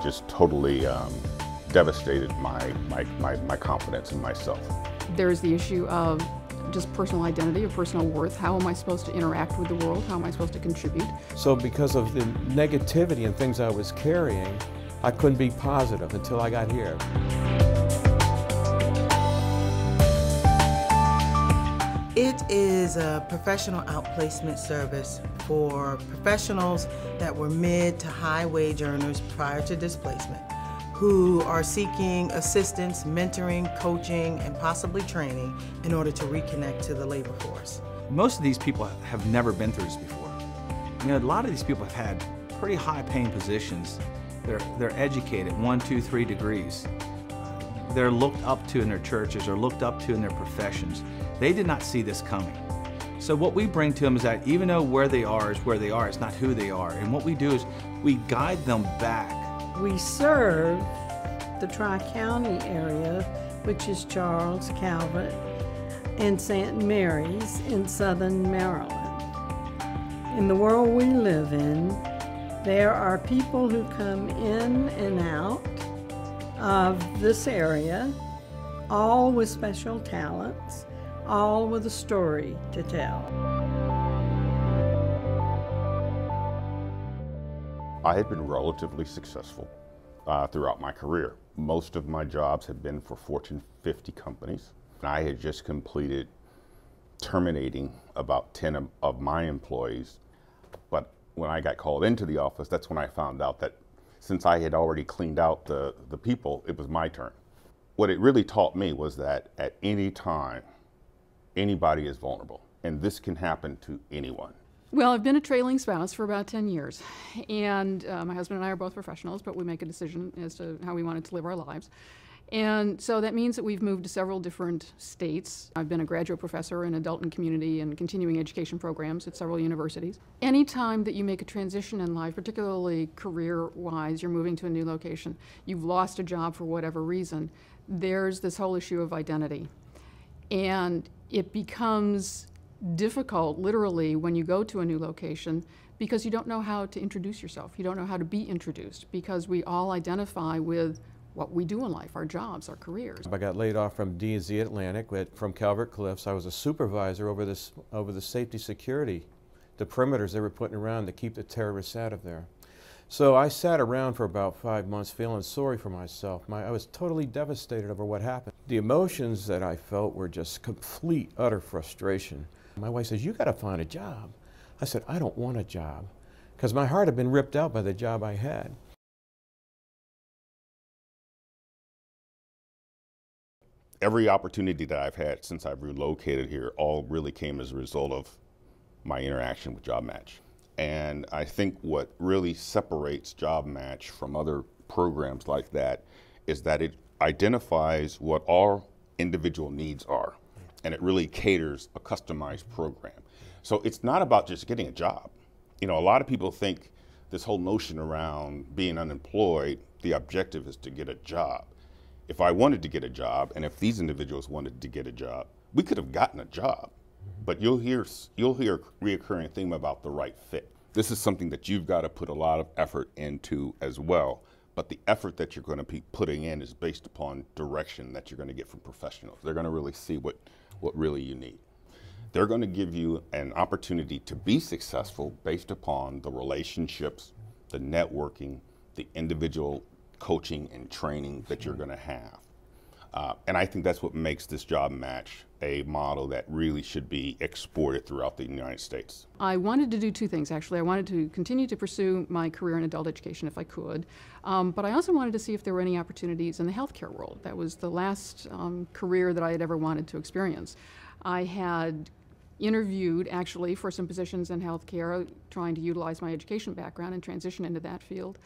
just totally devastated my confidence in myself. There's the issue of just personal identity, of personal worth. How am I supposed to interact with the world? How am I supposed to contribute? So because of the negativity and things I was carrying, I couldn't be positive until I got here. It is a professional outplacement service for professionals that were mid to high wage earners prior to displacement, who are seeking assistance, mentoring, coaching, and possibly training in order to reconnect to the labor force. Most of these people have never been through this before. You know, a lot of these people have had pretty high paying positions. They're educated, 1, 2, 3 degrees. They're looked up to in their churches or looked up to in their professions. They did not see this coming. So what we bring to them is that even though where they are is where they are, it's not who they are. And what we do is we guide them back. We serve the Tri-County area, which is Charles, Calvert, and St. Mary's in southern Maryland. In the world we live in, there are people who come in and out of this area, all with special talents, all with a story to tell. I had been relatively successful throughout my career. Most of my jobs had been for Fortune 50 companies. I had just completed terminating about 10 of my employees. But when I got called into the office, that's when I found out that since I had already cleaned out the people, it was my turn. What it really taught me was that at any time, anybody is vulnerable, and this can happen to anyone. Well, I've been a trailing spouse for about 10 years, and my husband and I are both professionals, but we make a decision as to how we wanted to live our lives. And so that means that we've moved to several different states. I've been a graduate professor in adult and community and continuing education programs at several universities. Anytime that you make a transition in life, particularly career-wise, you're moving to a new location, you've lost a job for whatever reason, there's this whole issue of identity. And it becomes difficult, literally, when you go to a new location because you don't know how to introduce yourself. You don't know how to be introduced because we all identify with what we do in life, our jobs, our careers. I got laid off from D&Z Atlantic from Calvert Cliffs. I was a supervisor over the safety security, the perimeters they were putting around to keep the terrorists out of there. So I sat around for about 5 months feeling sorry for myself. I was totally devastated over what happened. The emotions that I felt were just complete, utter frustration. My wife says, "You got to find a job." I said, "I don't want a job," because my heart had been ripped out by the job I had. Every opportunity that I've had since I've relocated here all really came as a result of my interaction with JobMatch. And I think what really separates JobMatch from other programs like that is that it identifies what our individual needs are, and it really caters a customized program. So it's not about just getting a job. You know, a lot of people think this whole notion around being unemployed, the objective is to get a job. If I wanted to get a job, and if these individuals wanted to get a job, we could have gotten a job. But you'll hear a reoccurring theme about the right fit. This is something that you've got to put a lot of effort into as well. But the effort that you're going to be putting in is based upon direction that you're going to get from professionals. They're going to really see what really you need. They're going to give you an opportunity to be successful based upon the relationships, the networking, the individual coaching and training that you're going to have. And I think that's what makes this JobMatch a model that really should be exported throughout the United States. I wanted to do two things, actually. I wanted to continue to pursue my career in adult education if I could, but I also wanted to see if there were any opportunities in the healthcare world. That was the last career that I had ever wanted to experience. I had interviewed, actually, for some positions in healthcare, trying to utilize my education background and transition into that field.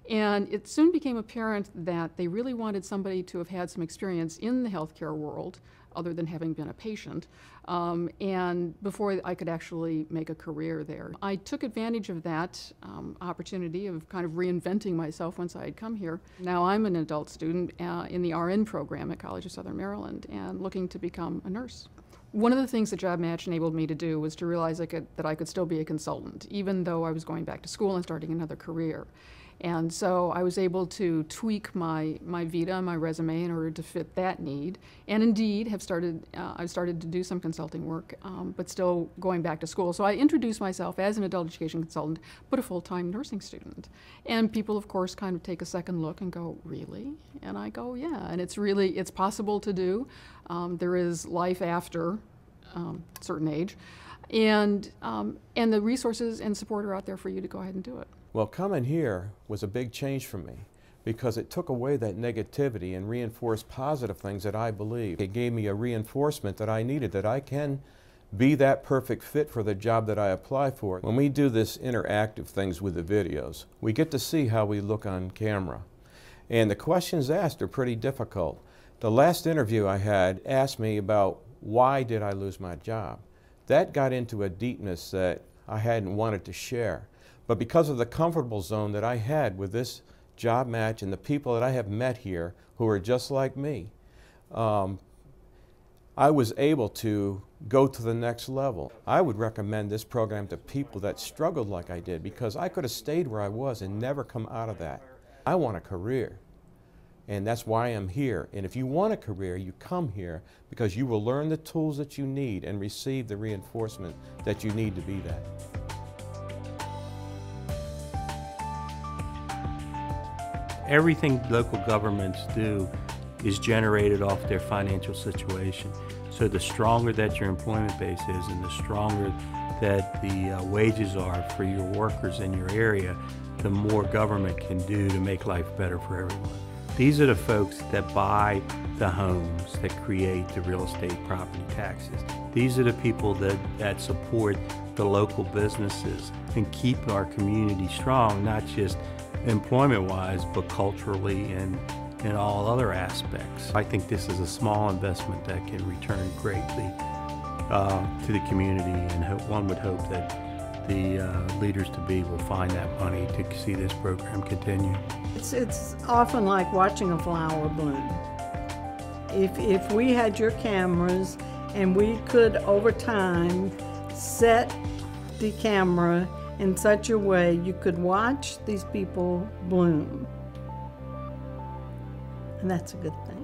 And it soon became apparent that they really wanted somebody to have had some experience in the healthcare world, other than having been a patient, and before I could actually make a career there. I took advantage of that opportunity of kind of reinventing myself once I had come here. Now I'm an adult student in the RN program at College of Southern Maryland and looking to become a nurse. One of the things that JobMatch enabled me to do was to realize that I could still be a consultant, even though I was going back to school and starting another career. And so I was able to tweak my vita, my resume, in order to fit that need. And indeed, I've started to do some consulting work, but still going back to school. So I introduced myself as an adult education consultant, but a full-time nursing student. And people, of course, kind of take a second look and go, really? And I go, yeah. And it's possible to do. There is life after a certain age. And the resources and support are out there for you to go ahead and do it. Well, coming here was a big change for me because it took away that negativity and reinforced positive things that I believe. It gave me a reinforcement that I needed, that I can be that perfect fit for the job that I apply for. When we do this interactive things with the videos, we get to see how we look on camera. And the questions asked are pretty difficult. The last interview I had asked me about why did I lose my job. That got into a deepness that I hadn't wanted to share. But because of the comfortable zone that I had with this job match and the people that I have met here who are just like me, I was able to go to the next level. I would recommend this program to people that struggled like I did because I could have stayed where I was and never come out of that. I want a career, and that's why I'm here. And if you want a career, you come here because you will learn the tools that you need and receive the reinforcement that you need to be that. Everything local governments do is generated off their financial situation. So the stronger that your employment base is and the stronger that the wages are for your workers in your area, the more government can do to make life better for everyone. These are the folks that buy the homes, that create the real estate property taxes. These are the people that support the local businesses and keep our community strong, not just employment-wise, but culturally and in all other aspects. I think this is a small investment that can return greatly to the community, and one would hope that the leaders-to-be will find that money to see this program continue. It's often like watching a flower bloom. If we had your cameras and we could, over time, set the camera in such a way you could watch these people bloom. And that's a good thing.